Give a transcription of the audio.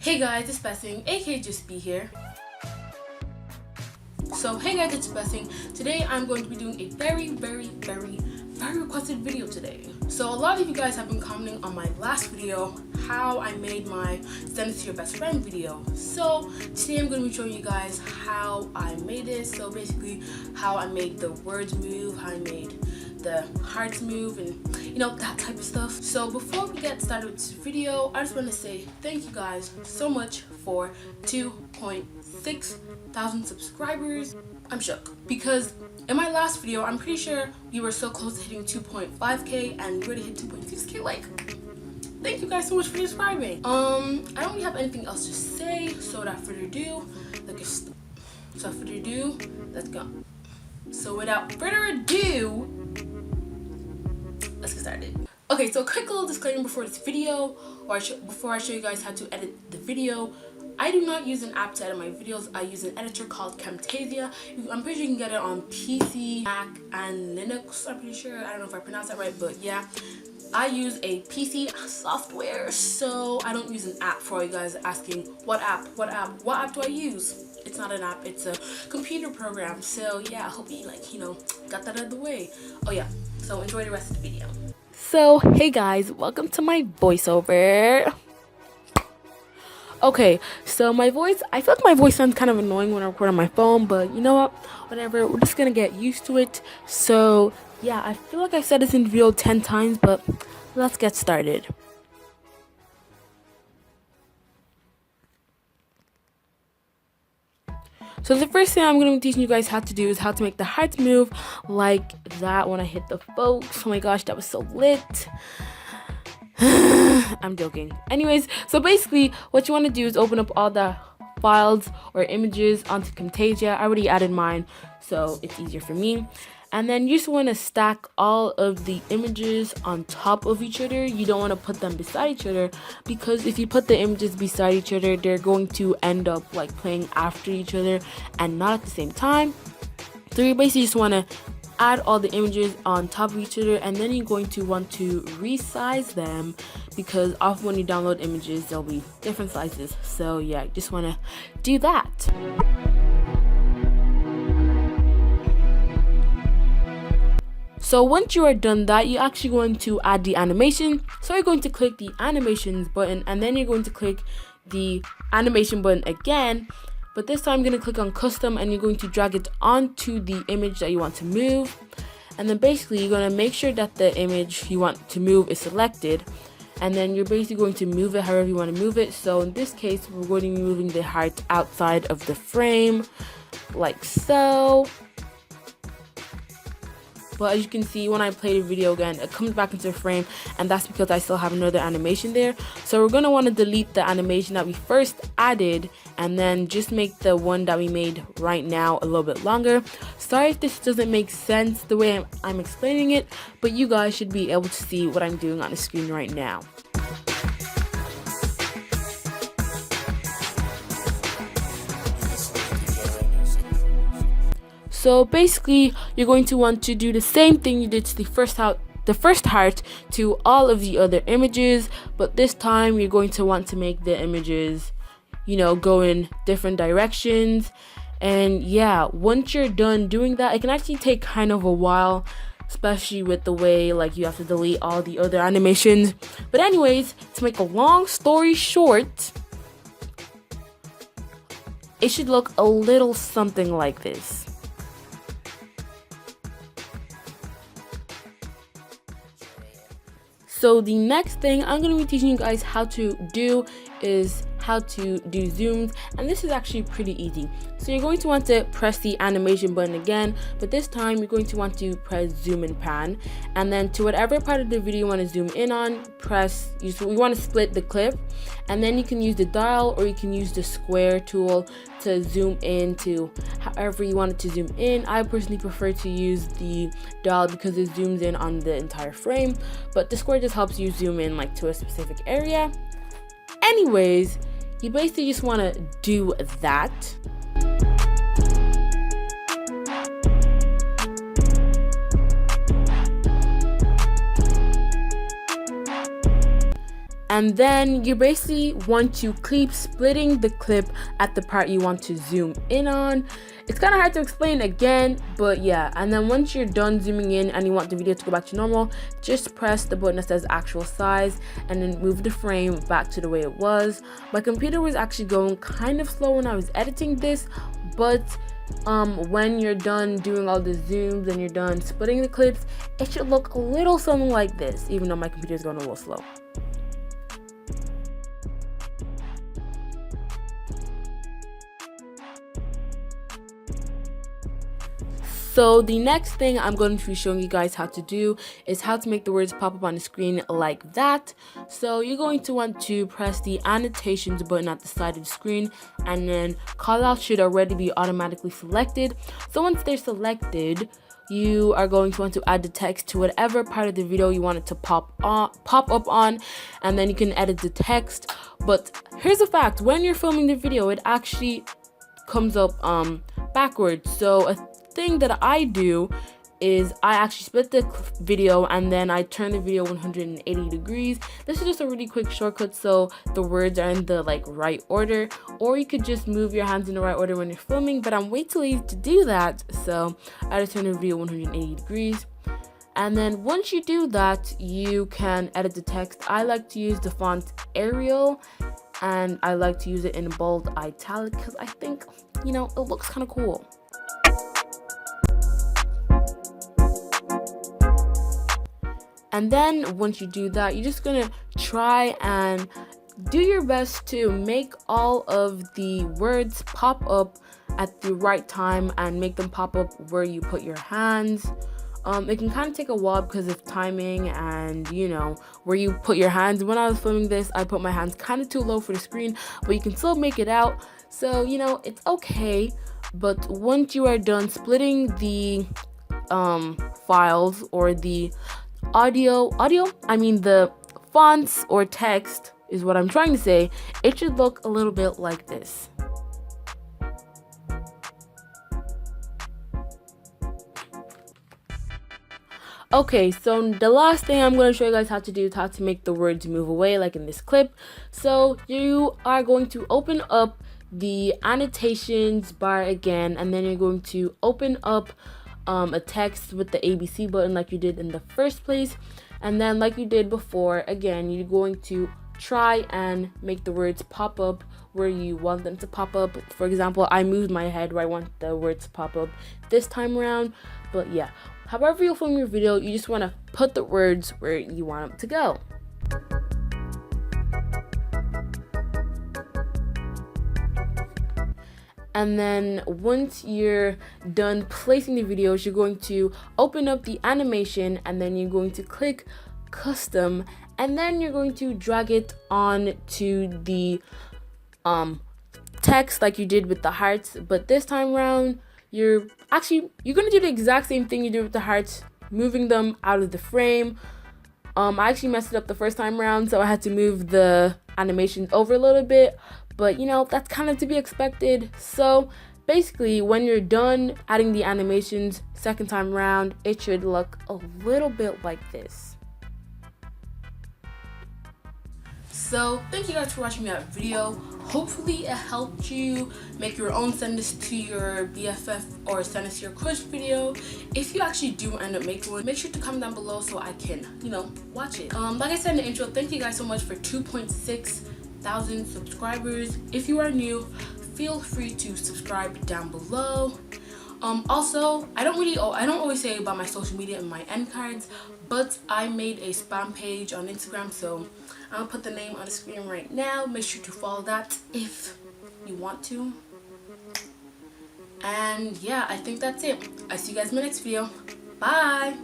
Hey guys, it's Bessing, aka Just Be here. So hey guys, it's Bessing. Today I'm going to be doing a very requested video today. So a lot of you guys have been commenting on my last video how I made my send it to your best friend video. So today I'm going to be showing you guys how I made it. So basically how I made the words move, how I made the hearts move, and you know, that type of stuff. So before we get started with this video, I just want to say thank you guys so much for 2.6 thousand subscribers. I'm shook because in my last video I'm pretty sure we were so close to hitting 2.5k and we already hit 2.6k. Like, thank you guys so much for subscribing. I don't really have anything else to say, so without further ado, let's go. So without further ado, let's get started. Okay, so a quick little disclaimer before this video, or before I show you guys how to edit the video. I do not use an app to edit my videos. I use an editor called Camtasia. I'm pretty sure you can get it on PC, Mac, and Linux. I'm pretty sure. I don't know if I pronounced that right, but yeah. I use a PC software, so I don't use an app. For all you guys asking, what app do I use? It's not an app, it's a computer program. So yeah, I hope you got that out of the way. Oh yeah, so enjoy the rest of the video. So hey guys, welcome to my voiceover. Okay, so my voice, I feel like my voice sounds kind of annoying when I record on my phone, but you know what, whatever, we're just gonna get used to it. So yeah, I feel like I've said this in the video 10 times, but let's get started. So the first thing I'm going to be teaching you guys how to do is how to make the hearts move like that when I hit the folks. Oh my gosh, that was so lit. I'm joking. Anyways, so basically what you want to do is open up all the files or images onto Camtasia. I already added mine, so it's easier for me. And then you just want to stack all of the images on top of each other. You don't want to put them beside each other, because if you put the images beside each other, they're going to end up like playing after each other and not at the same time. So you basically just want to add all the images on top of each other, and then you're going to want to resize them, because often when you download images there'll be different sizes. So yeah, just want to do that. So once you are done that, you're actually going to add the animation. So you're going to click the animations button, and then you're going to click the animation button again, but this time I'm going to click on custom, and you're going to drag it onto the image that you want to move. And then basically you're going to make sure that the image you want to move is selected, and then you're basically going to move it however you want to move it. So in this case, we're going to be moving the heart outside of the frame like so. But as you can see, when I play the video again, it comes back into the frame, and that's because I still have another animation there. So we're going to want to delete the animation that we first added, and then just make the one that we made right now a little bit longer. Sorry if this doesn't make sense the way I'm explaining it, but you guys should be able to see what I'm doing on the screen right now. So basically, you're going to want to do the same thing you did to the first heart to all of the other images, but this time you're going to want to make the images, go in different directions. And yeah, once you're done doing that, it can actually take kind of a while, especially with the way like you have to delete all the other animations. But anyways, to make a long story short, it should look a little something like this. So the next thing I'm going to be teaching you guys how to do is how to do zooms, and this is actually pretty easy. So you're going to want to press the animation button again, but this time you're going to want to press zoom and pan, and then to whatever part of the video you want to zoom in on, we want to split the clip, and then you can use the dial or you can use the square tool to zoom in to however you want it to zoom in. I personally prefer to use the dial because it zooms in on the entire frame, but the square just helps you zoom in like to a specific area. Anyways, you basically just want to do that. And then you basically want to keep splitting the clip at the part you want to zoom in on. It's kind of hard to explain again, but yeah. And then once you're done zooming in and you want the video to go back to normal, just press the button that says actual size and then move the frame back to the way it was. My computer was actually going kind of slow when I was editing this, but when you're done doing all the zooms and you're done splitting the clips, it should look a little something like this, even though my computer's going a little slow. So the next thing I'm going to be showing you guys how to do is how to make the words pop up on the screen like that. So you're going to want to press the annotations button at the side of the screen, and then callouts should already be automatically selected. So once they're selected, you are going to want to add the text to whatever part of the video you want it to pop up on, and then you can edit the text. But here's a fact: when you're filming the video, it actually comes up backwards. So a thing that I do is I actually split the video and then I turn the video 180 degrees. This is just a really quick shortcut so the words are in the right order, or you could just move your hands in the right order when you're filming, but I'm way too lazy to do that, so I just turn the video 180 degrees. And then once you do that, you can edit the text. I like to use the font Arial, and I like to use it in bold italic because I think, it looks kind of cool. And then once you do that, you're just gonna try and do your best to make all of the words pop up at the right time and make them pop up where you put your hands. It can kind of take a while because of timing and where you put your hands. When I was filming this, I put my hands kind of too low for the screen, but you can still make it out, so it's okay. But once you are done splitting the files or the the fonts or text is what I'm trying to say, it should look a little bit like this. Okay, so the last thing I'm going to show you guys how to do is how to make the words move away, like in this clip. So you are going to open up the annotations bar again, and then you're going to open up a text with the ABC button like you did in the first place, and then like you did before, again you're going to try and make the words pop up where you want them to pop up. For example, I moved my head where I want the words to pop up this time around, but yeah, however you film your video, you just want to put the words where you want them to go. And then once you're done placing the videos, you're going to open up the animation, and then you're going to click custom, and then you're going to drag it on to the text like you did with the hearts. But this time around, you're going to do the exact same thing you did with the hearts, moving them out of the frame. I actually messed it up the first time around, so I had to move the animations over a little bit. But that's kind of to be expected. So basically, when you're done adding the animations second time around, it should look a little bit like this. So thank you guys for watching that video. Hopefully it helped you make your own send this to your BFF or send this to your crush video. If you actually do end up making one, make sure to comment down below so I can watch it. Like I said in the intro, thank you guys so much for 2.6 thousand subscribers. If you are new, feel free to subscribe down below. Also, I don't always say about my social media in my end cards, but I made a spam page on Instagram, so I'll put the name on the screen right now. Make sure to follow that if you want to. And yeah, I think that's it. I see you guys in my next video. Bye.